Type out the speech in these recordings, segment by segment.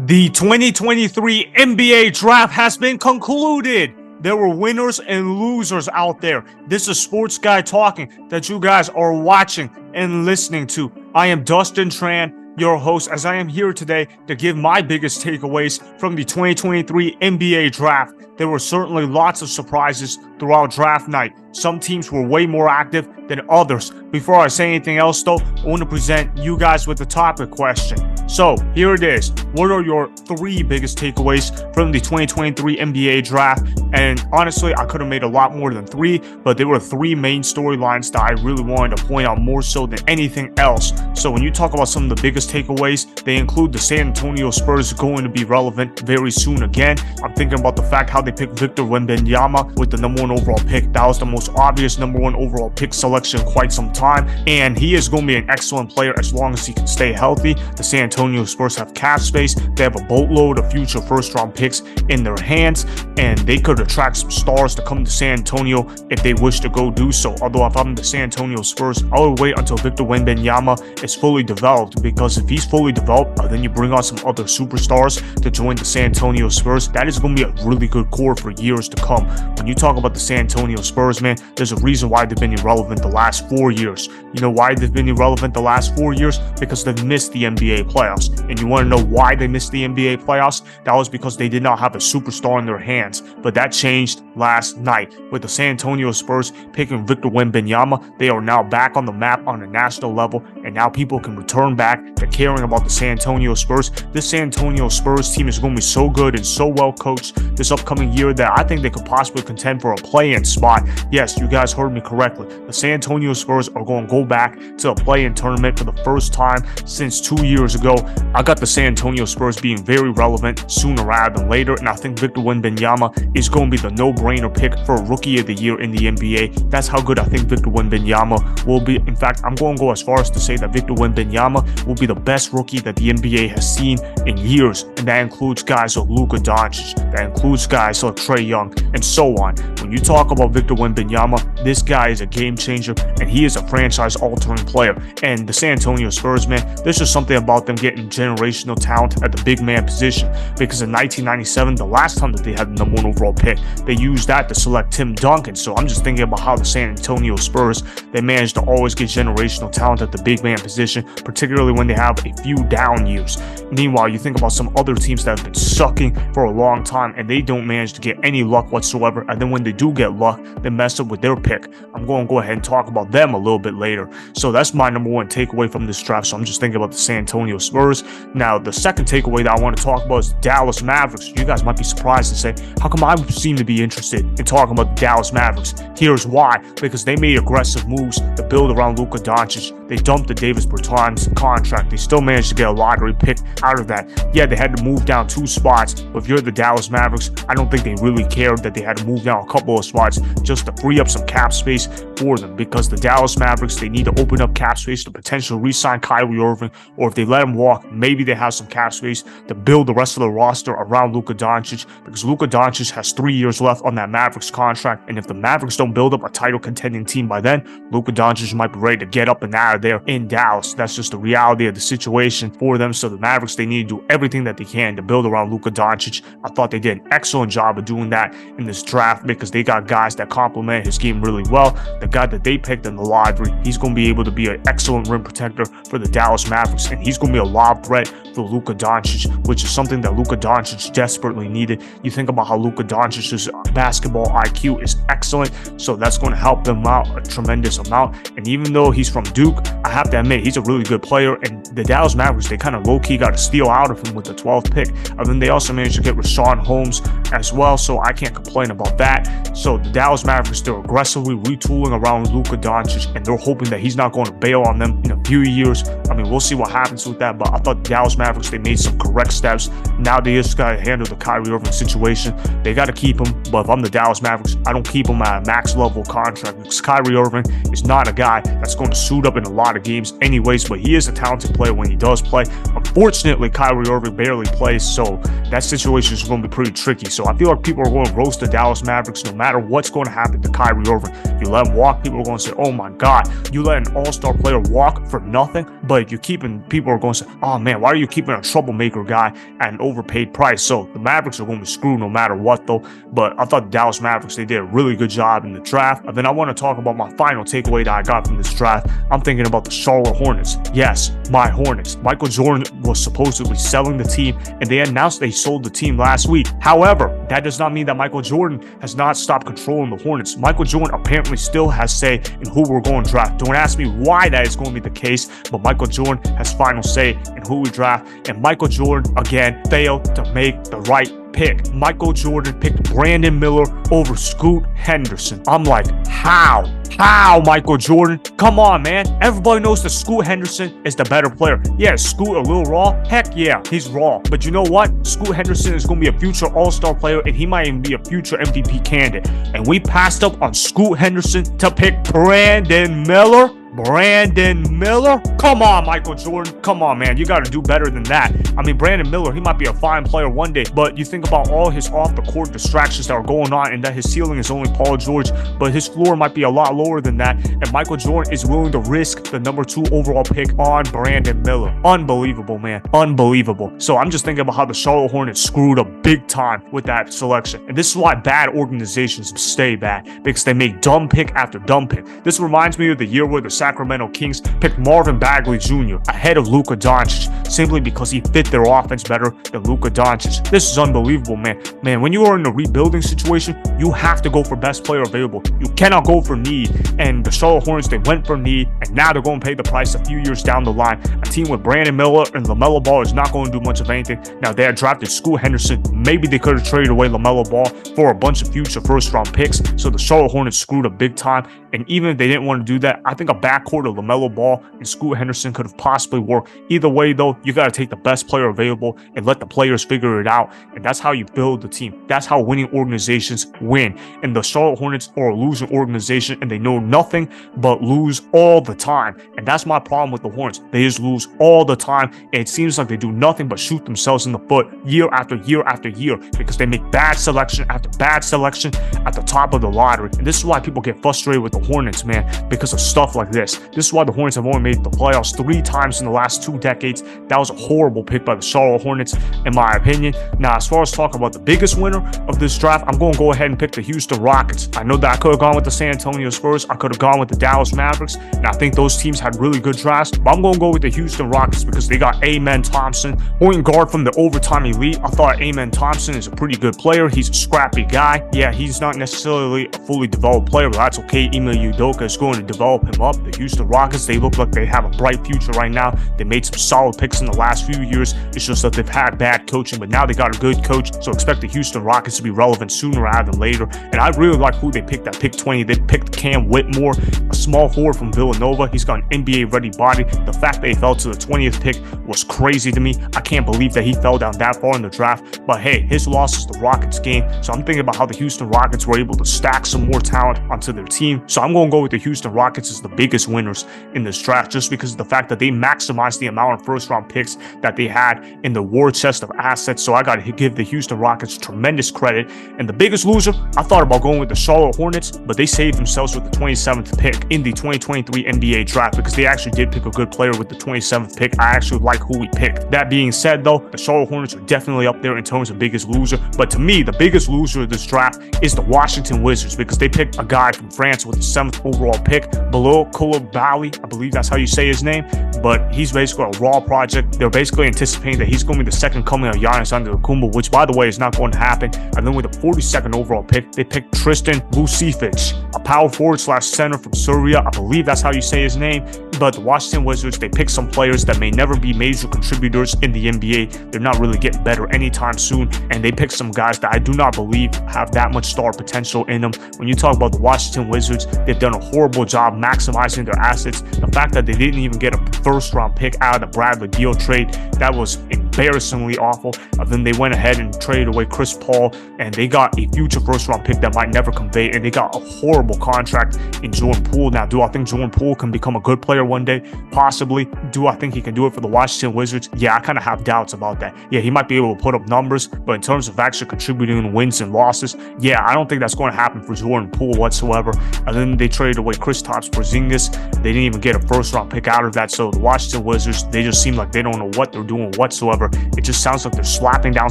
The 2023 NBA draft has been concluded. There were winners and losers out there. This is Sports Guy talking that you guys are watching and listening to. I am Dustin Tran, your host, as I am here today to give my biggest takeaways from the 2023 NBA draft. There were certainly lots of surprises throughout draft night. Some teams were way more active than others. Before I say anything else though, I want to present you guys with the topic question. So here it is. What are your three biggest takeaways from the 2023 NBA draft? And honestly, I could have made a lot more than three, but there were three main storylines that I really wanted to point out more so than anything else. So when you talk about some of the biggest takeaways, they include the San Antonio Spurs going to be relevant very soon again. I'm thinking about the fact how they picked Victor Wembanyama with the number one overall pick. That was the most obvious number one overall pick selection in quite some time, and he is going to be an excellent player as long as he can stay healthy. The San Antonio Spurs have cap space. They have a boatload of future first-round picks in their hands, and they could attract some stars to come to San Antonio if they wish to go do so. Although if I'm the San Antonio Spurs, I would wait until Victor Wembanyama is fully developed, because if he's fully developed, then you bring on some other superstars to join the San Antonio Spurs. That is going to be a really good core for years to come. When you talk about the San Antonio Spurs, man, there's a reason why they've been irrelevant the last 4 years. You know why they've been irrelevant the last 4 years? Because they've missed the NBA playoffs. And you want to know why they missed the NBA playoffs? That was because they did not have a superstar in their hands. But that changed last night with the San Antonio Spurs picking Victor Wembanyama. They are now back on the map on a national level, and now people can return back to caring about the San Antonio Spurs. This San Antonio Spurs team is going to be so good and so well coached this upcoming year that I think they could possibly contend for a play-in spot. Yes, you guys heard me correctly. The San Antonio Spurs are going to go back to a play-in tournament for the first time since 2 years ago. I got the San Antonio Spurs being very relevant sooner rather than later, and I think Victor Wembanyama is going to be the no-brainer pick for Rookie of the Year in the NBA. That's how good I think Victor Wembanyama will be. In fact, I'm going to go as far as to say that Victor Wembanyama will be the best rookie that the NBA has seen in years, and that includes guys like Luka Doncic, that includes guys like Trae Young, and so on. When you talk about Victor Wembanyama, this guy is a game changer, and he is a franchise-altering player. And the San Antonio Spurs, man, there's just something about them getting generational talent at the big man position, because in 1997, the last time that they had the number one overall pick, they used that to select Tim Duncan. So I'm just thinking about how the San Antonio Spurs, they managed to always get generational talent at the big man position, particularly when they have a few down years. Meanwhile, you think about some other teams that have been sucking for a long time, and they don't manage to get any luck whatsoever, and then when they do get luck, they mess up with their pick. I'm going to go ahead and talk about them a little bit later. So that's my number one takeaway from this draft. So I'm just thinking about the San Antonio Spurs. Now, the second takeaway that I want to talk about is the Dallas Mavericks. You guys might be surprised to say, how come I seem to be interested in talking about the Dallas Mavericks? Here's why. Because they made aggressive moves to build around Luka Doncic. They dumped the Davis Bertans contract. They still managed to get a lottery pick out of that. Yeah, they had to move down 2 spots, but if you're the Dallas Mavericks, I don't think they really cared that they had to move down a couple of spots just to free up some cap space for them, because the Dallas Mavericks, they need to open up cap space to potentially re-sign Kyrie Irving, or if they let him walk, maybe they have some cap space to build the rest of the roster around Luka Doncic, because Luka Doncic has 3 years left on that Mavericks contract, and if the Mavericks don't build up a title contending team by then, Luka Doncic might be ready to get up and out of there in Dallas. That's just the reality of the situation for them. So the Mavericks, they need to do everything that they can to build around Luka Doncic. I thought they did an excellent job of doing that in this draft, because they got guys that complement his game really well. The guy that they picked in the lottery, he's going to be able to be an excellent rim protector for the Dallas Mavericks, and he's going to be a lob threat for Luka Doncic, which is something that Luka Doncic desperately needed. You think about how Luka Doncic's basketball IQ is excellent, so that's going to help them out a tremendous amount. And even though he's from Duke, I have to admit, he's a really good player, and the Dallas Mavericks, they kind of low-key got a steal out of him with the 12th pick. And then they also managed to get Rashawn Holmes as well, so I can't complain about that. So the Dallas Mavericks, they're aggressively retooling around Luka Doncic, and they're hoping that he's not going to bail on them in a few years. I mean, we'll see what happens with that, but I thought the Dallas Mavericks, they made some correct steps. Now they just got to handle the Kyrie Irving situation. They got to keep him, but if I'm the Dallas Mavericks, I don't keep him at a max level contract, because Kyrie Irving is not a guy that's going to suit up in a lot of games anyways, but he is a talented player when he does play. Unfortunately, Kyrie Irving barely plays, so that situation is going to be pretty tricky. So I feel like people are going to roast the Dallas Mavericks no matter what's going to happen to Kyrie Irving. You let him walk, people are going to say, oh my God, you let an all-star player walk for for nothing, but you're keeping, people are going to say, oh man, why are you keeping a troublemaker guy at an overpaid price? So the Mavericks are going to be screwed no matter what though. But I thought the Dallas Mavericks, they did a really good job in the draft. And then I want to talk about my final takeaway that I got from this draft. I'm thinking about the Charlotte Hornets. Yes, my Hornets. Michael Jordan was supposedly selling the team, and they announced they sold the team last week. However, that does not mean that Michael Jordan has not stopped controlling the Hornets. Michael Jordan apparently still has say in who we're going to draft. Don't ask me why that is going to be the case, but Michael Jordan has final say in who we draft. And Michael Jordan, again, failed to make the right pick. Michael Jordan picked Brandon Miller over Scoot Henderson. I'm like, how? How, Michael Jordan? Come on, man. Everybody knows that Scoot Henderson is the better player. Yeah, Scoot a little raw? Heck yeah, he's raw. But you know what? Scoot Henderson is going to be a future all-star player, and he might even be a future MVP candidate. And we passed up on Scoot Henderson to pick Brandon Miller? Brandon Miller? Come on, Michael Jordan. Come on, man. You got to do better than that. I mean, Brandon Miller, he might be a fine player one day, but you think about all his off-the-court distractions that are going on, and that his ceiling is only Paul George, but his floor might be a lot lower than that, and Michael Jordan is willing to risk the number 2 overall pick on Brandon Miller. Unbelievable, man. Unbelievable. So I'm just thinking about how the Charlotte Hornets screwed up big time with that selection. And this is why bad organizations stay bad, because they make dumb pick after dumb pick. This reminds me of the year where the Sacramento Kings picked Marvin Bagley Jr. ahead of Luka Doncic simply because he fit their offense better than Luka Doncic. This is unbelievable, man. Man, when you are in a rebuilding situation, you have to go for best player available. You cannot go for need. And the Charlotte Hornets, they went for need, and now they're going to pay the price a few years down the line. A team with Brandon Miller and LaMelo Ball is not going to do much of anything. Now, they had drafted Scoot Henderson. Maybe they could have traded away LaMelo Ball for a bunch of future first-round picks. So the Charlotte Hornets screwed up big time. And even if they didn't want to do that, I think a backcourt of LaMelo Ball and Scoot Henderson could have possibly worked. Either way, though, you got to take the best player available and let the players figure it out. And that's how you build the team. That's how winning organizations win. And the Charlotte Hornets are a losing organization, and they know nothing but lose all the time. And that's my problem with the Hornets. They just lose all the time. And it seems like they do nothing but shoot themselves in the foot year after year after year, because they make bad selection after bad selection at the top of the lottery. And this is why people get frustrated with the Hornets, man, because of stuff like this. This is why the Hornets have only made the playoffs 3 times in the last 2 decades. That was a horrible pick by the Charlotte Hornets, in my opinion. Now, as far as talking about the biggest winner of this draft, I'm going to go ahead and pick the Houston Rockets. I know that I could have gone with the San Antonio Spurs. I could have gone with the Dallas Mavericks, and I think those teams had really good drafts, but I'm going to go with the Houston Rockets because they got Amen Thompson, point guard from the overtime elite. I thought Amen Thompson is a pretty good player. He's a scrappy guy. Yeah, he's not necessarily a fully developed player, but that's okay. Ime Udoka is going to develop him up. The Houston Rockets, they look like they have a bright future right now. They made some solid picks in the last few years. It's just that they've had bad coaching, but now they got a good coach, so expect the Houston Rockets to be relevant sooner rather than later. And I really like who they picked at pick 20. They picked Cam Whitmore, a small forward from Villanova. He's got an NBA-ready body. The fact that he fell to the 20th pick was crazy to me. I can't believe that he fell down that far in the draft, but hey, his loss is the Rockets game, so I'm thinking about how the Houston Rockets were able to stack some more talent onto their team. So I'm going to go with the Houston Rockets as the biggest winners in this draft, just because of the fact that they maximized the amount of first-round picks that they had in the war chest of assets. So I got to give the Houston Rockets tremendous credit. And the biggest loser, I thought about going with the Charlotte Hornets, but they saved themselves with the 27th pick in the 2023 NBA draft, because they actually did pick a good player with the 27th pick. I actually like who we picked. That being said, though, the Charlotte Hornets are definitely up there in terms of biggest loser. But to me, the biggest loser of this draft is the Washington Wizards, because they picked a guy from France with the 7th overall pick, Bilal Coulibaly. I believe that's how you say his name, but he's basically a raw project. They're basically anticipating that he's going to be the second coming of Giannis Antetokounmpo, which, by the way, is not going to happen. And then with the 42nd overall pick, they picked Tristan Vucevic, a power forward / center from Serbia. I believe that's how you say his name. But the Washington Wizards, they picked some players that may never be major contributors in the NBA. They're not really getting better anytime soon, and they picked some guys that I do not believe have that much star potential in them. When you talk about the Washington Wizards, they've done a horrible job maximizing their assets. The fact that they didn't even get a first-round pick out of the Bradley Beal trade, that was embarrassingly awful. Then they went ahead and traded away Chris Paul, and they got a future first-round pick that might never convey, and they got a horrible horrible contract in Jordan Poole. Now, do I think Jordan Poole can become a good player one day? Possibly. Do I think he can do it for the Washington Wizards? Yeah, I kind of have doubts about that. Yeah, he might be able to put up numbers, but in terms of actually contributing in wins and losses, yeah, I don't think that's going to happen for Jordan Poole whatsoever. And then they traded away Kristaps Porzingis. They didn't even get a first-round pick out of that. So the Washington Wizards, they just seem like they don't know what they're doing whatsoever. It just sounds like they're slapping down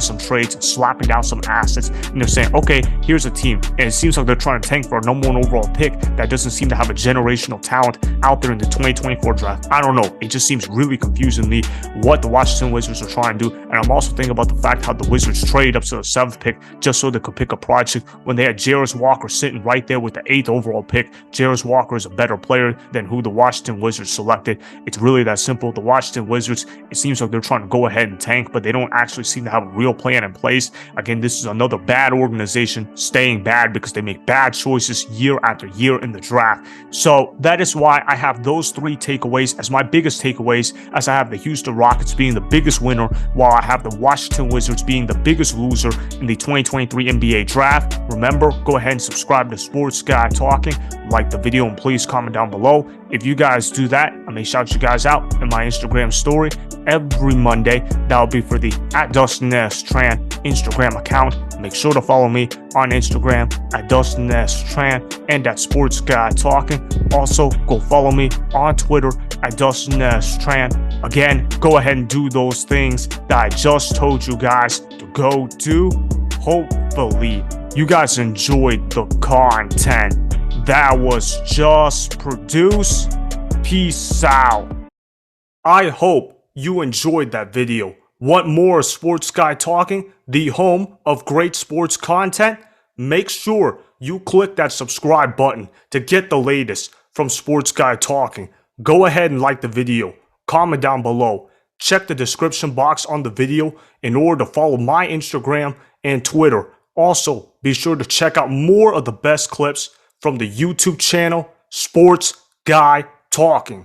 some trades and slapping down some assets, and they're saying, okay, here's a team. And it seems like they're trying to tank for a number 1 overall pick that doesn't seem to have a generational talent out there in the 2024 draft. I don't know. It just seems really confusing to me what the Washington Wizards are trying to do. And I'm also thinking about the fact how the Wizards traded up to the 7th pick just so they could pick a project when they had Jarris Walker sitting right there with the 8th overall pick. Jarris Walker is a better player than who the Washington Wizards selected. It's really that simple. The Washington Wizards, it seems like they're trying to go ahead and tank, but they don't actually seem to have a real plan in place. Again, this is another bad organization staying bad because they make bad choices year after year in the draft. So that is why I have those 3 takeaways as my biggest takeaways, as I have the Houston Rockets being the biggest winner, while I have the Washington Wizards being the biggest loser in the 2023 NBA draft. Remember, go ahead and subscribe to Sports Guy Talking, like the video, and please comment down below. If you guys do that, I may shout you guys out in my Instagram story every Monday. That'll be for the @DustinTran Instagram account. Make sure to follow me on Instagram @DustinTran and @Sports Guy Talking. Also, go follow me on Twitter @DustinTran. Again, go ahead and do those things that I just told you guys to go do. Hopefully, you guys enjoyed the content that was just produced. Peace out. I hope you enjoyed that video. Want more Sports Guy Talking, the home of great sports content? Make sure you click that subscribe button to get the latest from Sports Guy Talking. Go ahead and like the video, comment down below, check the description box on the video in order to follow my Instagram and Twitter. Also, be sure to check out more of the best clips from the YouTube channel Sports Guy Talking.